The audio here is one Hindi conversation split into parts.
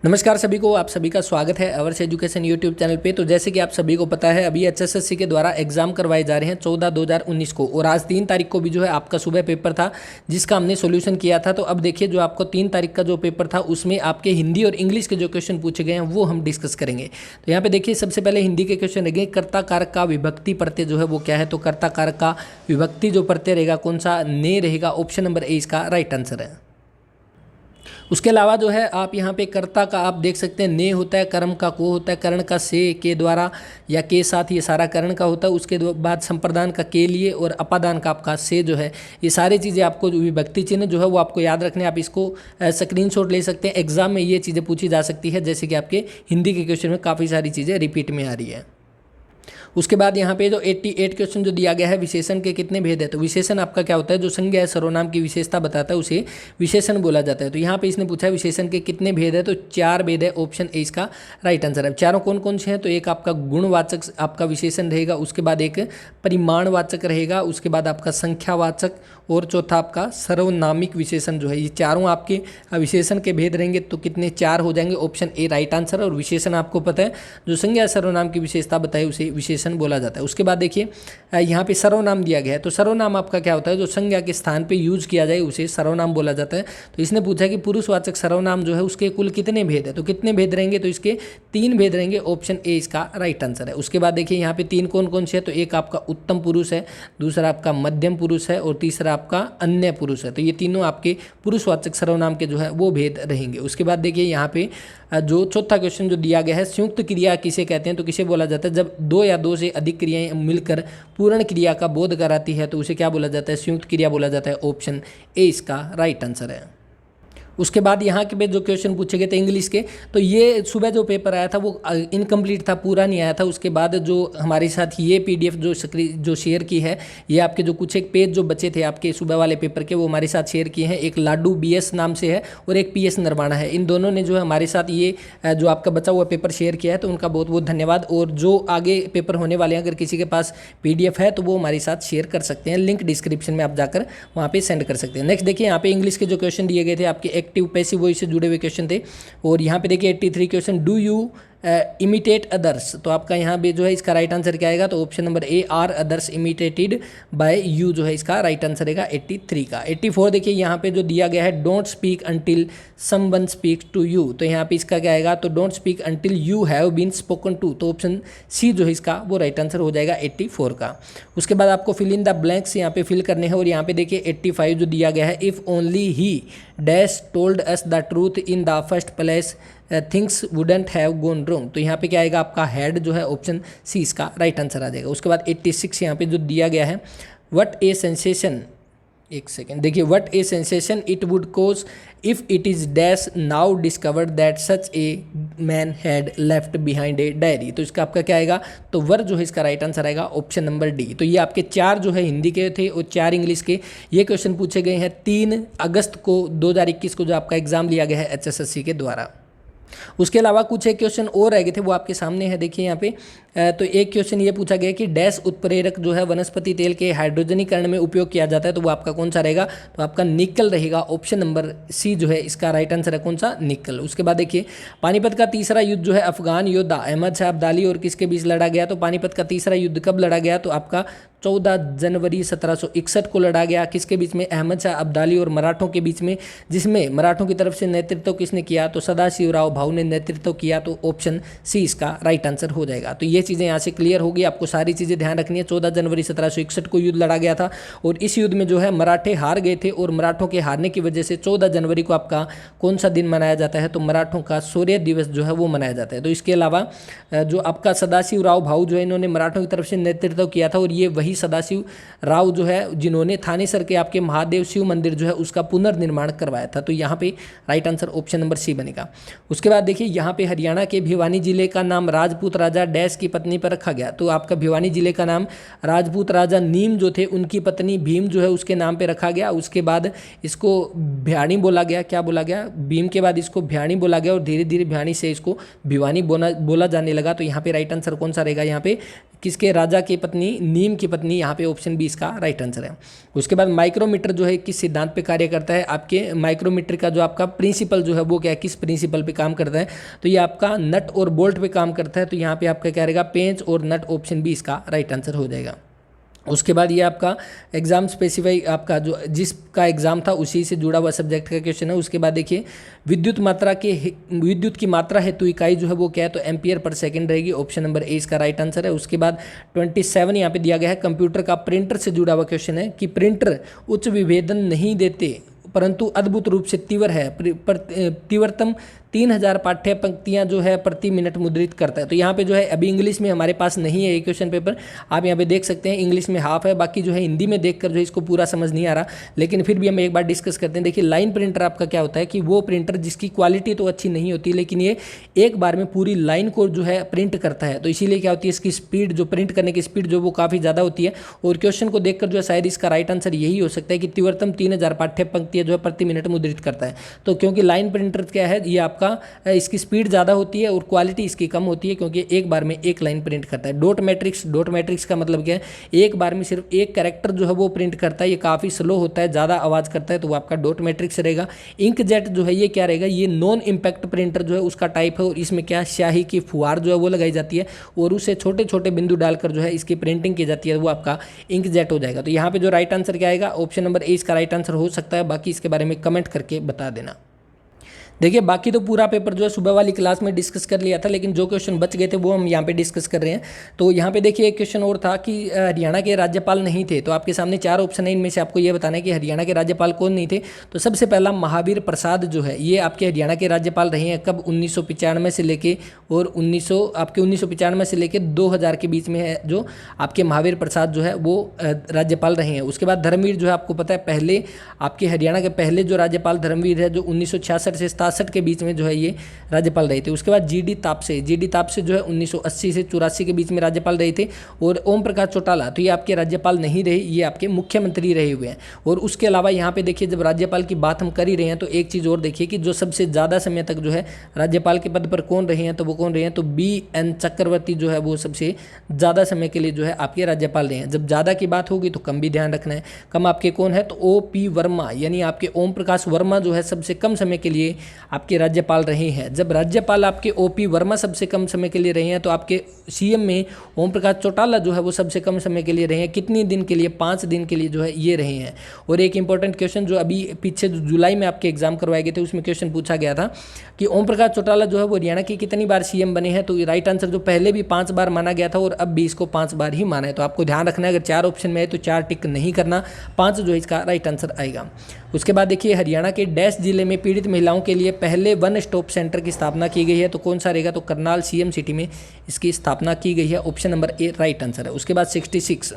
नमस्कार सभी को, आप सभी का स्वागत है अवर्स एजुकेशन यूट्यूब चैनल पे। तो जैसे कि आप सभी को पता है, अभी एचएसएससी के द्वारा एग्जाम करवाए जा रहे हैं 14/2019 को, और आज 3 तारीख को भी जो है आपका सुबह पेपर था जिसका हमने सोल्यूशन किया था। तो अब देखिए, जो आपको 3 तारीख का जो पेपर था उसमें आपके हिंदी और इंग्लिश के जो क्वेश्चन पूछे गए हैं वो हम डिस्कस करेंगे। तो यहाँ पे देखिए, सबसे पहले हिंदी के क्वेश्चन रहेंगे। कर्ता कारक का विभक्ति प्रत्यय जो है वो क्या है? तो कर्ता कारक का विभक्ति जो प्रत्यय रहेगा कौन सा? ने रहेगा। ऑप्शन नंबर ए इसका राइट आंसर है। उसके अलावा जो है आप यहाँ पे कर्ता का आप देख सकते हैं, ने होता है, कर्म का को होता है, करण का से के द्वारा या के साथ, ये सारा करण का होता है। उसके बाद संप्रदान का के लिए और अपादान का आपका से जो है, ये सारी चीज़ें आपको विभक्ति चिन्ह जो है वो आपको याद रखने। आप इसको स्क्रीनशॉट ले सकते हैं। एग्जाम में ये चीज़ें पूछी जा सकती है, जैसे कि आपके हिंदी के क्वेश्चन में काफ़ी सारी चीज़ें रिपीट में आ रही है। उसके बाद यहाँ पे जो 88 क्वेश्चन जो दिया गया है, विशेषण के कितने भेद है? तो विशेषण आपका क्या होता है? जो संज्ञा है, सर्वनाम की विशेषता बताता है, उसे विशेषण बोला जाता है। तो यहाँ पे इसने पूछा है विशेषण के कितने भेद है? तो 4 भेद है। ऑप्शन ए इसका राइट आंसर है। चारों कौन कौन से हैं? तो एक आपका गुणवाचक आपका विशेषण रहेगा, उसके बाद एक परिमाणवाचक रहेगा, उसके बाद आपका संख्यावाचक, और चौथा आपका सर्वनामिक विशेषण जो है। ये चारों आपके विशेषण के भेद रहेंगे। तो कितने? 4 हो जाएंगे। Option A right answer. और विशेषण आपको पता है, जो संज्ञा सर्वनाम की विशेषता बताई उसे विशेषण बोला जाता है। उसके बाद देखिए, यहाँ पे सर्वनाम दिया गया है। तो सर्वनाम आपका क्या होता है? जो संज्ञा के स्थान पे यूज किया जाए उसे सर्वनाम बोला जाता है। तो इसने पूछा कि पुरुषवाचक सर्वनाम जो है उसके कुल कितने भेद है? तो कितने भेद रहेंगे? तो इसके 3 भेद रहेंगे। ऑप्शन ए इसका राइट आंसर है। उसके बाद देखिए, यहाँ पे 3 कौन कौन से है? तो एक आपका उत्तम पुरुष है, दूसरा आपका मध्यम पुरुष है, और तीसरा आपका अन्य पुरुष है। तो ये तीनों आपके पुरुषवाचक सर्वनाम के जो है वो भेद रहेंगे। उसके बाद देखिए, यहाँ पे जो चौथा क्वेश्चन जो दिया गया है, संयुक्त क्रिया किसे कहते हैं? तो किसे बोला जाता है? जब 2 या 2 से अधिक क्रियाएं मिलकर पूर्ण क्रिया का बोध कराती है तो उसे क्या बोला जाता है? संयुक्त क्रिया बोला जाता है। ऑप्शन ए इसका राइट आंसर है। उसके बाद यहाँ के जो क्वेश्चन पूछे गए थे इंग्लिश के, तो ये सुबह जो पेपर आया था वो इनकम्प्लीट था, पूरा नहीं आया था। उसके बाद जो हमारे साथ ये पीडीएफ जो शेयर की है, ये आपके जो कुछ एक पेज जो बचे थे आपके सुबह वाले पेपर के, वो हमारे साथ शेयर किए हैं। एक लाडू बीएस नाम से है और एक पीएस नरवाना है। इन दोनों ने जो है हमारे साथ ये जो आपका बचा हुआ पेपर शेयर किया है, तो उनका बहुत बहुत धन्यवाद। और जो आगे पेपर होने वाले हैं, अगर किसी के पास पीडीएफ है तो वो हमारे साथ शेयर कर सकते हैं। लिंक डिस्क्रिप्शन में आप जाकर वहाँ पे सेंड कर सकते हैं। नेक्स्ट देखिए, यहाँ पे इंग्लिश के जो क्वेश्चन दिए गए थे आपके एक्टिव पैसिव वॉइस से जुड़े हुए क्वेश्चन थे। और यहाँ पे देखिए 83 question, do you imitate others? तो आपका यहाँ पे जो है इसका राइट आंसर क्या आएगा? तो option number A, are others imitated by you जो है इसका राइट आंसर रहेगा 83 का। 84 देखिए, यहाँ पे जो दिया गया है, don't speak until someone speaks to you. तो यहाँ पे इसका क्या आएगा? तो don't speak until you have been spoken to. तो ऑप्शन सी जो है इसका वो राइट आंसर हो जाएगा 84 का। उसके बाद आपको फिल इन द ब्लैंक्स यहाँ पे फिल करने हैं। और यहाँ पे देखिए 85 जो दिया गया है, if only he dash told us the truth in the first place things wouldn't have gone wrong. तो यहाँ पे क्या आएगा? आपका हेड जो है ऑप्शन सी इसका राइट आंसर आ जाएगा। उसके बाद 86 यहाँ पे जो दिया गया है, व्हाट ए सेंसेशन, एक सेकेंड देखिए, what a sensation it would cause if it is dash now discovered that such a man had left behind a diary. तो इसका आपका क्या आएगा? तो वर जो है इसका राइट आंसर आएगा ऑप्शन नंबर डी। तो ये आपके 4 जो है हिंदी के थे और 4 इंग्लिश के। ये क्वेश्चन पूछे गए हैं 3 अगस्त को 2021 को, जो आपका एग्जाम लिया गया है एचएसएससी के द्वारा। उसके अलावा कुछ एक क्वेश्चन और रह गए थे, वो आपके सामने है। देखिए यहाँ पे तो एक क्वेश्चन ये पूछा गया कि डैश उत्प्रेरक जो है वनस्पति तेल के हाइड्रोजनीकरण में उपयोग किया जाता है, तो वो आपका कौन सा रहेगा? तो आपका निकल रहेगा। ऑप्शन नंबर सी जो है इसका राइट आंसर है कौन सा? निकल। उसके बाद देखिए, पानीपत का तीसरा युद्ध जो है अफगान योद्धा अहमद शाह अब्दाली और किसके बीच लड़ा गया? तो पानीपत का तीसरा युद्ध कब लड़ा गया? तो आपका 14 जनवरी 1761 को लड़ा गया। किसके बीच में? अहमद शाह अब्दाली और मराठों के बीच में, जिसमें मराठों की तरफ से नेतृत्व किसने किया? तो सदाशिवराव भाऊ ने नेतृत्व किया। तो ऑप्शन सी इसका राइट आंसर हो जाएगा। तो ये चीज़ें यहाँ से क्लियर होगी। आपको सारी चीज़ें ध्यान रखनी है। 14 जनवरी 1761 को युद्ध लड़ा गया था और इस युद्ध में जो है मराठे हार गए थे, और मराठों के हारने की वजह से 14 जनवरी को आपका कौन सा दिन मनाया जाता है? तो मराठों का शौर्य दिवस जो है वो मनाया जाता है। तो इसके अलावा जो आपका सदाशिवराव भाऊ जो है, इन्होंने मराठों की तरफ से नेतृत्व किया था, और ये वही सदाशिव राव जो है जिन्होंने थानेसर के आपके महादेव शिव मंदिर जो है उसका पुनर्निर्माण करवाया था। तो यहाँ पे right answer option number C बनेगा। उसके बाद देखिए, यहाँ पे हरियाणा के भिवानी जिले का नाम राजपूत राजा डैश की पत्नी पर रखा गया। तो आपका भिवानी जिले का नाम राजपूत राजा नीम जो थे उनकी पत्नी भीम जो है उसके नाम पे रखा गया। उसके बाद इसको भ्याणी बोला गया। क्या बोला गया? भीम के बाद इसको भ्याणी बोला गया, और धीरे धीरे भ्याणी से इसको भिवानी बोला जाने लगा। तो यहाँ पे राइट आंसर कौन सा रहेगा? यहाँ पे किसके, राजा की पत्नी नीम की पत्नी, यहाँ पे ऑप्शन बी इसका राइट आंसर है। उसके बाद माइक्रोमीटर जो है किस सिद्धांत पे कार्य करता है, आपके माइक्रोमीटर का जो आपका प्रिंसिपल जो है वो क्या है, किस प्रिंसिपल पे काम करता है, तो ये आपका नट और बोल्ट पे काम करता है। तो यहाँ पे आपका क्या रहेगा, पेंच और नट, ऑप्शन बी इसका राइट आंसर हो जाएगा। उसके बाद ये आपका एग्जाम स्पेसिफाई, आपका जो जिसका एग्जाम था उसी से जुड़ा हुआ सब्जेक्ट का क्वेश्चन है। उसके बाद देखिए विद्युत की मात्रा हेतु इकाई जो है वो क्या है, तो एम्पियर पर सेकंड रहेगी, ऑप्शन नंबर ए इसका राइट आंसर है। उसके बाद 27 यहाँ पे दिया गया है, कंप्यूटर का प्रिंटर से जुड़ा हुआ क्वेश्चन है कि प्रिंटर उच्च विभेदन नहीं देते परंतु अद्भुत रूप से तीव्र है, तीव्रतम 3000 पाठ्य पंक्तियां जो है प्रति मिनट मुद्रित करता है। तो यहाँ पे जो है अभी इंग्लिश में हमारे पास नहीं है ये क्वेश्चन पेपर, आप यहाँ पे देख सकते हैं इंग्लिश में हाफ है, बाकी जो है हिंदी में देखकर जो है इसको पूरा समझ नहीं आ रहा, लेकिन फिर भी हम एक बार डिस्कस करते हैं। देखिए लाइन प्रिंटर आपका क्या होता है कि वो प्रिंटर जिसकी क्वालिटी तो अच्छी नहीं होती, लेकिन ये एक बार में पूरी लाइन को जो है प्रिंट करता है, तो इसीलिए क्या होती है इसकी स्पीड, जो प्रिंट करने की स्पीड जो वो काफ़ी ज़्यादा होती है। और क्वेश्चन को देखकर जो है शायद इसका राइट आंसर यही हो सकता है कि तीव्रतम 3000 पाठ्य पंक्तियाँ जो है प्रति मिनट मुद्रित करता है। तो क्योंकि लाइन प्रिंटर क्या है, ये आपका इसकी स्पीड ज़्यादा होती है और क्वालिटी इसकी कम होती है, क्योंकि एक बार में एक लाइन प्रिंट करता है। डॉट मैट्रिक्स का मतलब क्या है, एक बार में सिर्फ एक कैरेक्टर जो है वो प्रिंट करता है, ये काफ़ी स्लो होता है, ज़्यादा आवाज़ करता है, तो वो आपका डॉट मैट्रिक्स रहेगा। इंक जेट जो है ये क्या रहेगा, ये नॉन इम्पैक्ट प्रिंटर जो है उसका टाइप है, और इसमें क्या स्याही की फुहार जो है वो लगाई जाती है और उसे छोटे छोटे बिंदु डालकर जो है इसकी प्रिंटिंग की जाती है, वो आपका इंक जेट हो जाएगा। तो यहाँ पे जो राइट आंसर क्या आएगा, ऑप्शन नंबर ए इसका राइट आंसर हो सकता है। बाकी इसके बारे में कमेंट करके बता देना। देखिए बाकी तो पूरा पेपर जो है सुबह वाली क्लास में डिस्कस कर लिया था, लेकिन जो क्वेश्चन बच गए थे वो हम यहाँ पे डिस्कस कर रहे हैं। तो यहाँ पे देखिए एक क्वेश्चन और था कि हरियाणा के राज्यपाल नहीं थे, तो आपके सामने 4 ऑप्शन है, इनमें से आपको ये बताना है कि हरियाणा के राज्यपाल कौन नहीं थे। तो सबसे पहला महावीर प्रसाद जो है ये आपके हरियाणा के राज्यपाल रहे हैं, कब, 1995 से लेके और 1995 से लेके 2000 के बीच में है जो आपके महावीर प्रसाद जो है वो राज्यपाल रहे हैं। उसके बाद धर्मवीर जो है आपको पता है पहले आपके हरियाणा के पहले जो राज्यपाल धर्मवीर है, जो 1966 से 67 के बीच में जो है ये राज्यपाल रहे थे। उसके बाद जीडी तापसे जो है 1980 से 84 के बीच में राज्यपाल रहे थे। और ओम प्रकाश चौटाला तो ये आपके राज्यपाल नहीं रहे, ये आपके मुख्यमंत्री रहे हुए हैं। और उसके अलावा यहाँ पे देखिए जब राज्यपाल की बात हम कर ही रहे हैं तो एक चीज़ और देखिए कि जो सबसे ज़्यादा समय तक जो है राज्यपाल के पद पर कौन रहे हैं, तो वो कौन रहे हैं, तो BN चक्रवर्ती जो है वो सबसे ज़्यादा समय के लिए जो है आपके राज्यपाल रहे हैं। जब ज़्यादा की बात होगी तो कम भी ध्यान रखना है। कम आपके कौन है, तो OP वर्मा यानी आपके ओम प्रकाश वर्मा जो है सबसे कम समय के लिए आपके राज्यपाल रहे हैं। जब राज्यपाल आपके OP वर्मा सबसे कम समय के लिए रहे हैं, तो आपके CM में ओम प्रकाश चौटाला जो है वो सबसे कम समय के लिए रहे हैं। कितने दिन के लिए, 5 दिन के लिए जो है ये रहे हैं। और एक इंपॉर्टेंट क्वेश्चन जो अभी पीछे जुलाई में आपके एग्जाम करवाए गए थे उसमें क्वेश्चन पूछा गया था कि ओम प्रकाश चौटाला जो है वो हरियाणा की कितनी बार CM बने हैं, तो राइट आंसर जो पहले भी 5 बार माना गया था और अब भी इसको 5 बार ही माना है। तो आपको ध्यान रखना है अगर 4 ऑप्शन में है तो 4 टिक नहीं करना, 5 जो है इसका राइट आंसर आएगा। उसके बाद देखिए हरियाणा के डैश जिले में पीड़ित महिलाओं के लिए पहले 1 स्टॉप सेंटर की स्थापना की गई है, तो कौन सा रहेगा, तो करनाल CM सिटी में इसकी स्थापना की गई है, ऑप्शन नंबर ए राइट आंसर है। उसके बाद 66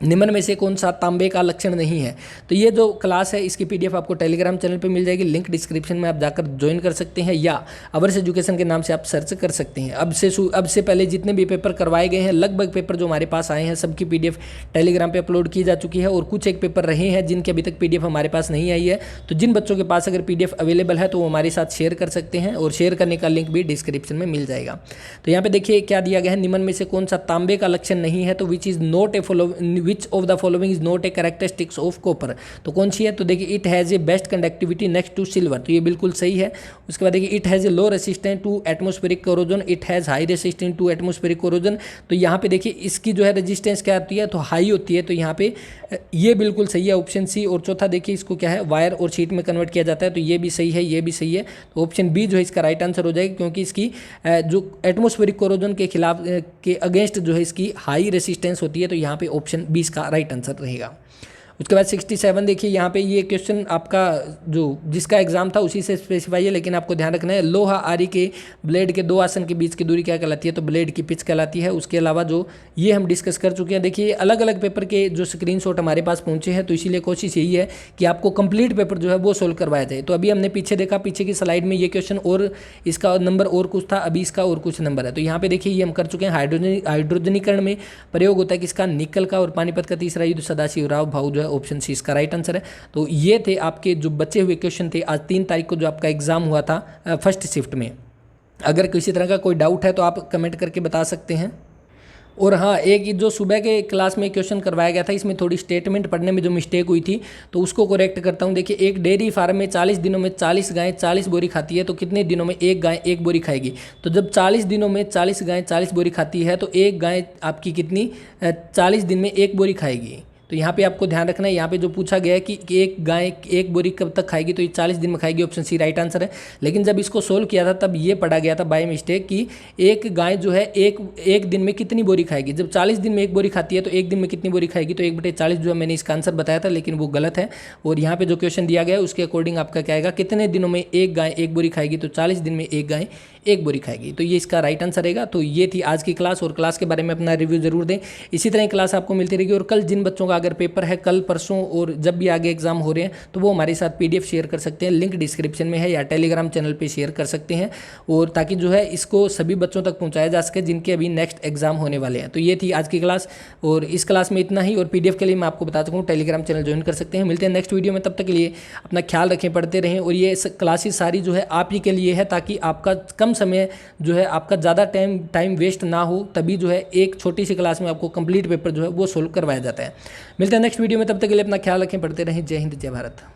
निम्न में से कौन सा तांबे का लक्षण नहीं है, तो ये जो क्लास है इसकी PDF आपको टेलीग्राम चैनल पे मिल जाएगी, लिंक डिस्क्रिप्शन में आप जाकर ज्वाइन कर सकते हैं या अवर्स एजुकेशन के नाम से आप सर्च कर सकते हैं। अब से पहले जितने भी पेपर करवाए गए हैं, लगभग पेपर जो हमारे पास आए हैं सबकी PDF टेलीग्राम पे अपलोड की जा चुकी है और कुछ एक पेपर रहे हैं जिनकी अभी तक PDF हमारे पास नहीं आई है। तो जिन बच्चों के पास अगर PDF अवेलेबल है तो वो हमारे साथ शेयर कर सकते हैं और शेयर करने का लिंक भी डिस्क्रिप्शन में मिल जाएगा। तो यहाँ पे देखिए क्या दिया गया है, निम्न में से कौन सा तांबे का लक्षण नहीं है, तो which of the following is not a characteristics of copper, तो कौन सी है, तो देखिए it has a best conductivity next to silver, तो ये बिल्कुल सही है। उसके बाद देखिए it has a low resistance to atmospheric corrosion, it has high resistance to atmospheric corrosion, तो यहाँ पे देखिए इसकी जो है रेजिस्टेंस क्या होती है, तो हाई होती है, तो यहाँ पे ये बिल्कुल सही है ऑप्शन सी। और चौथा देखिए इसको क्या है, वायर और शीट में कन्वर्ट किया जाता है, तो ये भी सही है, ये भी सही है, तो ऑप्शन बी जो है इसका राइट आंसर हो जाएगा, क्योंकि इसकी जो एटमोस्फेरिक कोरोजन के खिलाफ के अगेंस्ट जो है इसकी हाई रेसिस्टेंस होती है, तो यहाँ पे ऑप्शन बी इसका राइट आंसर रहेगा। उसके बाद 67 देखिए यहाँ पे ये क्वेश्चन आपका जो जिसका एग्जाम था उसी से स्पेसिफाई है, लेकिन आपको ध्यान रखना है लोहा आरी के ब्लेड के 2 आसन के बीच की दूरी क्या कहलाती है, तो ब्लेड की पिच कहलाती है। उसके अलावा जो ये हम डिस्कस कर चुके हैं, देखिए अलग अलग पेपर के जो स्क्रीनशॉट हमारे पास पहुंचे हैं, तो इसीलिए कोशिश यही है कि आपको कंप्लीट पेपर जो है वो सोल्व करवाया जाए। तो अभी हमने पीछे देखा, पीछे की स्लाइड में ये क्वेश्चन और इसका नंबर और कुछ था, अभी इसका और कुछ नंबर है। तो यहाँ पे देखिए ये हम कर चुके हैं, हाइड्रोजनीकरण में प्रयोग होता है किसका, निकल का, और पानीपत का तीसरा युद्ध सदाशिवराव भाऊ जो है ऑप्शन सी इसका राइट आंसर है। तो ये थे आपके जो बचे हुए क्वेश्चन थे आज 3 तारीख को जो आपका एग्जाम हुआ था फर्स्ट शिफ्ट में। अगर किसी तरह का कोई डाउट है तो आप कमेंट करके बता सकते हैं। और हाँ, एक जो सुबह के क्लास में क्वेश्चन करवाया गया था, इसमें थोड़ी स्टेटमेंट पढ़ने में जो मिस्टेक हुई थी, तो उसको करेक्ट करता हूँ। देखिए, एक डेयरी फार्म में 40 दिनों में 40 गायें 40 बोरी खाती है, तो कितने दिनों में एक गाय 1 बोरी खाएगी? तो जब 40 दिनों में 40 गायें 40 बोरी खाती है, तो एक गाय आपकी कितनी 40 दिन में 1 बोरी खाएगी। तो यहाँ पे आपको ध्यान रखना है, यहाँ पे जो पूछा गया है कि एक गाय 1 बोरी कब तक खाएगी, तो ये 40 दिन में खाएगी, ऑप्शन सी राइट आंसर है। लेकिन जब इसको सोल्व किया था तब ये पढ़ा गया था बाय मिस्टेक कि एक गाय जो है एक दिन में कितनी बोरी खाएगी। जब 40 दिन में 1 बोरी खाती है तो एक दिन में कितनी बोरी खाएगी, तो 1/40 जो है मैंने इसका आंसर बताया था, लेकिन वो गलत है। और यहाँ पे जो क्वेश्चन दिया गया है उसके अकॉर्डिंग आपका क्या आएगा, कितने दिनों में एक गाय 1 बोरी खाएगी, तो 40 दिन में एक गाय 1 बोरी खाएगी। तो ये इसका राइट आंसर रहेगा। तो ये थी आज की क्लास, और क्लास के बारे में अपना रिव्यू जरूर दें। इसी तरह क्लास आपको मिलती रहेगी। और कल जिन बच्चों का अगर पेपर है, कल परसों और जब भी आगे एग्जाम हो रहे हैं, तो वो हमारे साथ PDF शेयर कर सकते हैं, लिंक डिस्क्रिप्शन में है, या टेलीग्राम चैनल पे शेयर कर सकते हैं। और ताकि जो है इसको सभी बच्चों तक पहुंचाया जा सके जिनके अभी नेक्स्ट एग्जाम होने वाले हैं। तो ये थी आज की क्लास, और इस क्लास में इतना ही। और PDF के लिए मैं आपको बता सकूँ, टेलीग्राम चैनल ज्वाइन कर सकते हैं। मिलते हैं नेक्स्ट वीडियो में, तब तक के लिए अपना ख्याल रखें, पढ़ते रहें। और ये क्लासेस सारी जो है आप ही के लिए है, ताकि आपका कम समय जो है, आपका ज़्यादा टाइम वेस्ट ना हो, तभी जो है एक छोटी सी क्लास में आपको कंप्लीट पेपर जो है वो सोल्व करवाया जाता है। मिलते हैं नेक्स्ट वीडियो में, तब तक के लिए अपना ख्याल रखें, पढ़ते रहें। जय हिंद, जय भारत।